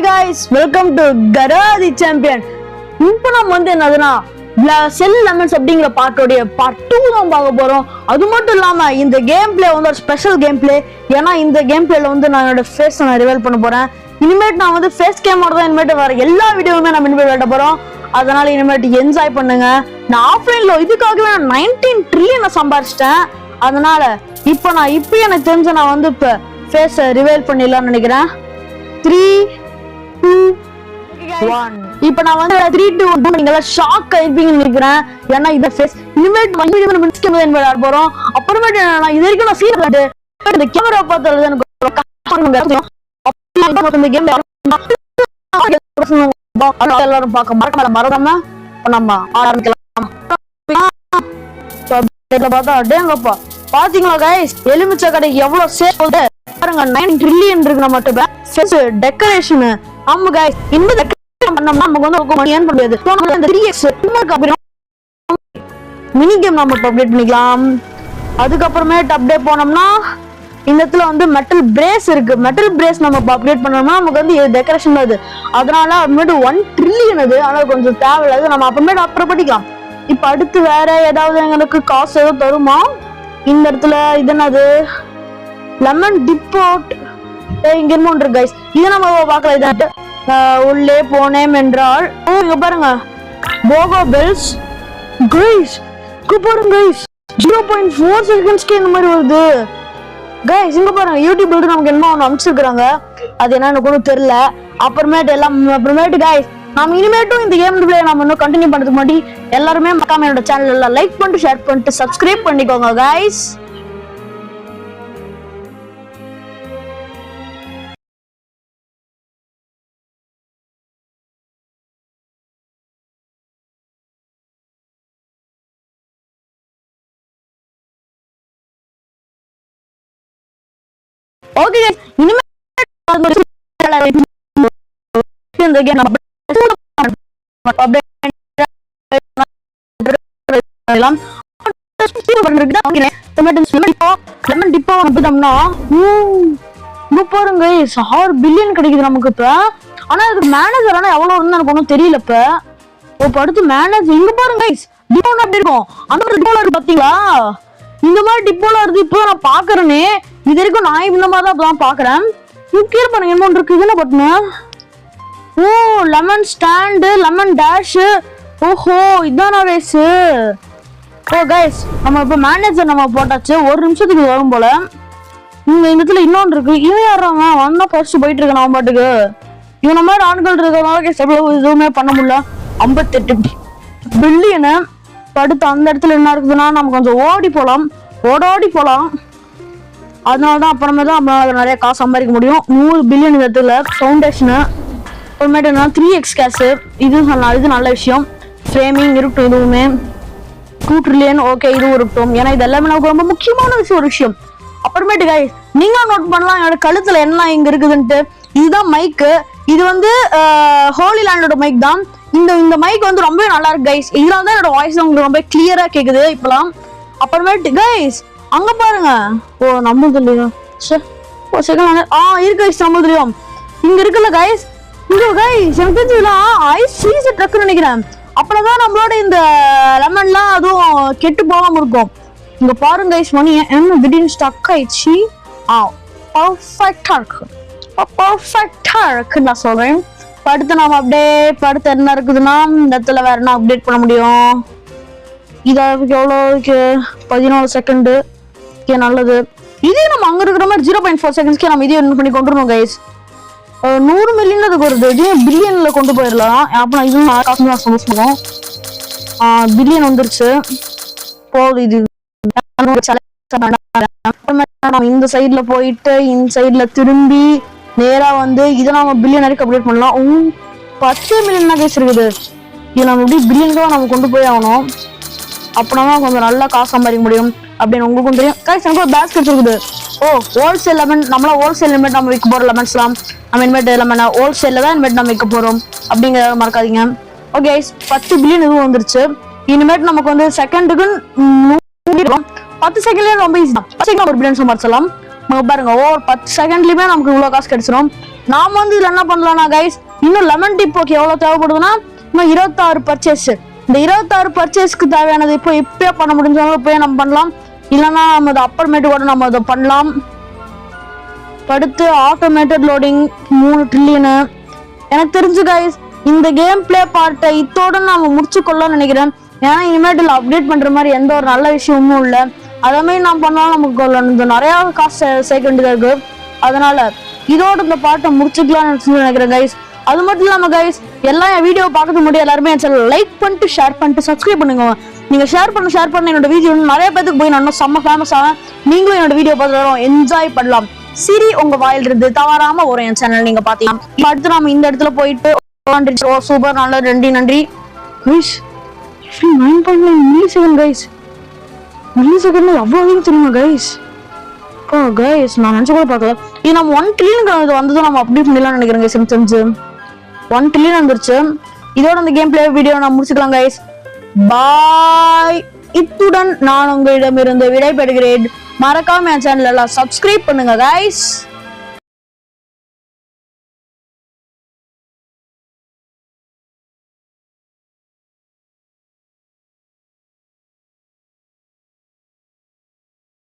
guys, welcome to Garadi Champion. இப்போ நம்ம என்னதுன்னா செல் லெமன்ஸ் அப்படிங்கிற பார்ட்டோடைய பார்ட் 2 தான் பார்க்க போறோம். அது மட்டும் இல்லாம இந்த கேம் பிளே வந்து ஒரு ஸ்பெஷல் கேம் பிளே. ஏன்னா இந்த கேம் பிளேல வந்து நான் என்னோட ஃபேஸ் நான் ரிவீல் பண்ண போறேன். இனிமேட் நான் வந்து ஃபேஸ் கேமோட தான் இனிமேட் வர எல்லா வீடியோவுமே நம்ம இனிமேட் விளையாட போறோம். அதனால இனிமேட் என்ஜாய் பண்ணுங்க. நான் ஆஃப்லைன்ல இதுக்காகவே நான் 19 ட்ரில்லியன் சம்பாரிச்சிட்டேன். அதனால இப்போ எனக்கு தெரிஞ்ச நான் வந்து இப்போ ஃபேஸ் ரிவீல் பண்ணிடலாம்னு நினைக்கிறேன். 3 2 1 இப்போ நான் வந்து 3 2 1 நீங்க எல்லாம் ஷாக் ஆயிருப்பீங்கன்னு நினைக்கிறேன். ஏன்னா இந்த ஃபேஸ் இனிமேட் விளையாட போறோம். அப்புறமேட்டு நான் இது வரைக்கும் நான் ஃபீல் பண்ணிட்டு இந்த கேமரா பார்த்தது எனக்கு இந்த கேம் எல்லாரும் பார்க்க மறக்காம நம்ம ஆரம்பிக்கலாம். பார்த்தா அடேங்கப்பா பாத்தீங்களா கைஸ், எலுமிச்சை கடைக்கு எவ்வளவு சேல் போகுது பாருங்க. 9 ட்ரில்லியன் இருக்கு நம்ம ஃபேஸ் டெக்கரேஷன். ஆமா கைஸ், இந்த டெக்கரேஷன் பண்ணோம்னா நமக்கு வந்து மணி ஏர்ன் பண்ண முடியாது. இந்த 3x மினி கேம் நம்ம அப்டேட் பண்ணிக்கலாம். அதுக்கப்புறமேட்டு அப்டேட் போனோம்னா இந்த இடத்துல வந்து மெட்டல் பிரேஸ் இருக்கு. மெட்டல் பிரேஸ் நம்ம அப்டேட் பண்ணோம்னா நமக்கு வந்து டெக்கரேஷன் அது. அதனால அப்புறமேட்டு 1 ட்ரில்லியன் அது. அதனால கொஞ்சம் தேவையில்லாது, நம்ம அப்புறமேட்டு அப்புறம் படிக்கலாம். இப்ப அடுத்து வேற ஏதாவது எங்களுக்கு காசு ஏதாவது தருமா? இந்த இடத்துல இது என்னது, லெமன் டிப்போட் இங்க இருக்கு கைஸ். இதை நம்ம பார்க்கலாம். இதாட்டு உள்ளே போனேன் என்றால் இங்க பாருங்க போகோ பெல்ஸ் கைஸ். பாருங்க கைஸ் 0.4 செகண்ட்ஸ்க்கு இந்த மாதிரி வருது கைஸ். இங்க பாருங்க யூடியூப்ல நமக்கு என்ன ஒன்று அனுப்பிச்சிருக்காங்க, அது என்னன்னு கூட தெரியல. அப்புறமேட்டு கைஸ் நம்ம இனிமேட்டும் இந்த கேம் பிளே நம்ம இன்னும் கண்டினியூ பண்றதுக்கு முன்னாடி எல்லாருமே மறக்காம என்னோட சேனல் எல்லாம் லைக் பண்ணிட்டு ஷேர் பண்ணிட்டு சப்ஸ்கிரைப் பண்ணிக்கோங்க கைஸ். ஓகே गाइस, இனிமே இந்த கேம் நம்ம லெமன் டிப்போ வந்துட்டோம்னா பாருங்க 6 பில்லியன் கிடைக்குது நமக்கு இப்ப. ஆனா இதுக்கு மேனேஜர் ஆனா எவ்வளவு இருந்தா எனக்கு ஒன்றும் தெரியல. இப்ப அடுத்து மேனேஜர் இங்க பாருங்க டிப்போ அப்படி இருக்கும். அந்த மாதிரி டிப்போல இருக்கு பாத்தீங்களா, இந்த மாதிரி டிப்போல இருக்கு. இப்போ நான் பாக்குறேனே, இது வரைக்கும் நான் இந்த மாதிரி தான் இப்பதான் பாக்குறேன். கீழே பாருங்க என்ன இருக்கு, இது என்ன பட்டனு? ஓ லெமன் ஸ்டாண்டு, லெமன் டேஷ். ஓஹோ இதான ரேஸ். ஓ கைஸ் நம்ம இப்ப மேனேஜர் நம்ம போட்டாச்சு. 1 நிமிஷத்துக்கு வரும் போல. இந்த இடத்துல இன்னொன்று இருக்கு. இவன் யாராங்க வந்தா ஃபர்ஸ்ட் போயிட்டு இருக்கான் அவன் பாட்டுக்கு. இவன மாதிரி ஆண்கள் இருக்கிறதுனால எவ்வளவு எதுவுமே பண்ண முடியல. 58 பில்லியனு. அடுத்து அந்த இடத்துல என்ன இருக்குதுன்னா நம்ம கொஞ்சம் ஓடி போலாம். அதனாலதான் அப்புறமே தான் நம்ம நிறைய காசு சம்பாதிக்க முடியும். 100 பில்லியன் இந்த இடத்துல ஃபவுண்டேஷனு. அப்புறமேட்டு 3x கேஷு. இது நல்ல விஷயம். ஃப்ரேமிங் இருக்கட்டும், இதுவுமே 2 ட்ரில்லியன். ஓகே இதுவும் இருக்கட்டும், ஏன்னா இது எல்லாமே நமக்கு ரொம்ப முக்கியமான ஒரு விஷயம். அப்புறமேட்டு கைஸ் நீங்க நோட் பண்ணலாம் என்னோட கழுத்துல என்ன இங்க இருக்குதுன்ட்டு. இதுதான் மைக்கு. இது வந்து ஹோலி லேண்டோட மைக் தான். இந்த மைக் வந்து ரொம்ப நல்லா இருக்கு கைஸ். இதனால தான் என்னோட வாய்ஸ் உங்களுக்கு ரொம்ப கிளியரா கேக்குது இப்பெல்லாம். அப்புறமேட்டு கைஸ் அங்க பாருங்க. ஓ நம்ம தெரியும் இருக்கு கைஸ், நம்ம தெரியும் இங்க இருக்குல்ல கைஸ். இங்க கைஸ் எனக்கு தெரிஞ்சதுலாம் ஐஸ் ஃப்ரீசர் ட்ரக்னு நினைக்கிறேன். அப்புறம்தான் நம்மளோட இந்த லெமன்லாம் அதுவும் கெட்டு போகாம இருக்கும். இங்க பாருங்க கைஸ் மணி என்ன திடீர்னு ஸ்டக் ஆயிடுச்சு. பர்ஃபெக்டா இருக்கு நான் சொல்றேன். அடுத்து நாம அடுத்து என்ன இருக்குதுன்னா இந்த இடத்துல வேற என்ன அப்டேட் பண்ண முடியும். இதாவுக்கு எவ்வளோ இருக்கு, 14 செகண்ட். நல்லது. இதே நம்ம அங்க இருக்கிற மாதிரி 0.4 செகண்ட்ஸ்க்கே நம்ம இதே பண்ணி கொண்டு வரணும் கைஸ். 100 மில்லியன் அதுக்கு வருது. இதே பில்லியன்ல கொண்டு போயிடலாம். அப்ப நான் இதுவும் காசு தான் சந்தோஷம். பில்லியன் வந்துருச்சு போகுது. இது இந்த சைட்ல போயிட்டு இந்த சைட்ல திரும்பி நேரா வந்து இதை நாம பில்லியன் வரைக்கும் அப்டேட் பண்ணலாம். 10 மில்லியன் கைஸ் இருக்குது. இது நம்ம எப்படி பில்லியனுக்கு நம்ம கொண்டு போய் ஆகணும். அப்படின்னா கொஞ்சம் நல்லா காசு சம்பாதிக்க முடியும் அப்படின்னு உங்களுக்கும் தெரியும் கைஸ். எனக்கு ஒரு பேஸ்கெட் இருக்குது. ஓ ஹோல்சேல் லெமன். நம்மளா ஹோல்சேல் லிமிட் நம்ம விற்க போறோம். லெமன்ஸ்லாம் நம்ம இனிமேட் லெமன் ஹோல்சேல்ல தான் இனிமேட் நம்ம விற்க போறோம் அப்படிங்கிறத மறக்காதீங்க. ஓகே 10 பில்லியன் இதுவும் வந்துருச்சு. இனிமேட் நமக்கு வந்து செகண்டுக்கு 10 செகண்ட்லயே ரொம்ப ஈஸி தான். 10 செகண்ட் 1 பில்லியன் சம்பாதிச்சலாம். பாருங்க ஒரு 10 செகண்ட்லயுமே நமக்கு இவ்வளவு காசு கிடைச்சிடும். நாம வந்து இதுல என்ன பண்ணலாம்னா கைஸ், இன்னும் லெமன் டிப்போக்கு எவ்வளவு தேவைப்படுதுன்னா இன்னும் 26 பர்ச்சேஸ். இந்த 26 பர்ச்சேஸ்க்கு தேவையானது இப்பயே பண்ண முடிஞ்சாலும் இப்பயே நம்ம பண்ணலாம், இல்லைன்னா நம்ம அதை அப்புறமேட்டு கூட நம்ம அதை பண்ணலாம். அடுத்து ஆட்டோமேட்டட் லோடிங் 3 ட்ரில்லியனு. எனக்கு தெரிஞ்சு கைஸ் இந்த கேம் பிளே பார்ட்டை இத்தோட நாம முடிச்சு கொள்ளலாம் நினைக்கிறேன். ஏன்னா இனிமேட்டில் அப்டேட் பண்ற மாதிரி எந்த ஒரு நல்ல விஷயமும் இல்லை. அதே மாதிரி நான் பண்ணாலும் நமக்கு நிறைய காசு சேர்க்க வேண்டியதா இருக்கு. அதனால இதோட இந்த பாட்டை முடிச்சுக்கலாம்னு நினைக்கிறேன் கைஸ். அது மட்டும் இல்லாம கைஸ், எல்லாம் என் வீடியோ பார்க்க முடியும் எல்லாருமே என் சேனல் லைக் பண்ணிட்டு ஷேர் பண்ணிட்டு சப்ஸ்கிரைப் பண்ணுங்க. நீங்க ஷேர் பண்ண என்னோட வீடியோ நிறைய பேருக்கு போய் நான் செம்ம ஃபேமஸ் ஆவேன். நீங்களும் என்னோட வீடியோ பார்த்து என்ஜாய் பண்ணலாம். சிரி உங்க வாயில் இருந்து தவறாம ஒரு என் சேனல் நீங்க பாத்தீங்கன்னா. அடுத்து நாம இந்த இடத்துல போயிட்டு சூப்பர் நல்ல நன்றி guys. 9.9 milli second guys. Milli செகண்ட்ல அவ்வளவு தெரியுமா கைஸ்? கைஸ் நான் நினைச்சு கூட பார்க்கல. இது நம்ம 1 ட்ரில்லியன் வந்ததும் நம்ம அப்டேட் பண்ணலாம்னு நினைக்கிறேன் கைஸ். எனக்கு தெரிஞ்சு 1 ட்ரில்லியன் வந்துருச்சு. இதோட அந்த கேம் பிளே வீடியோ நான் முடிச்சுக்கலாம் கைஸ். பாய். இத்துடன் நான் உங்களிடமிருந்து விடைபெறுகிறேன். மறக்காம என் சேனல் எல்லாம் சப்ஸ்கிரைப் பண்ணுங்க கைஸ்.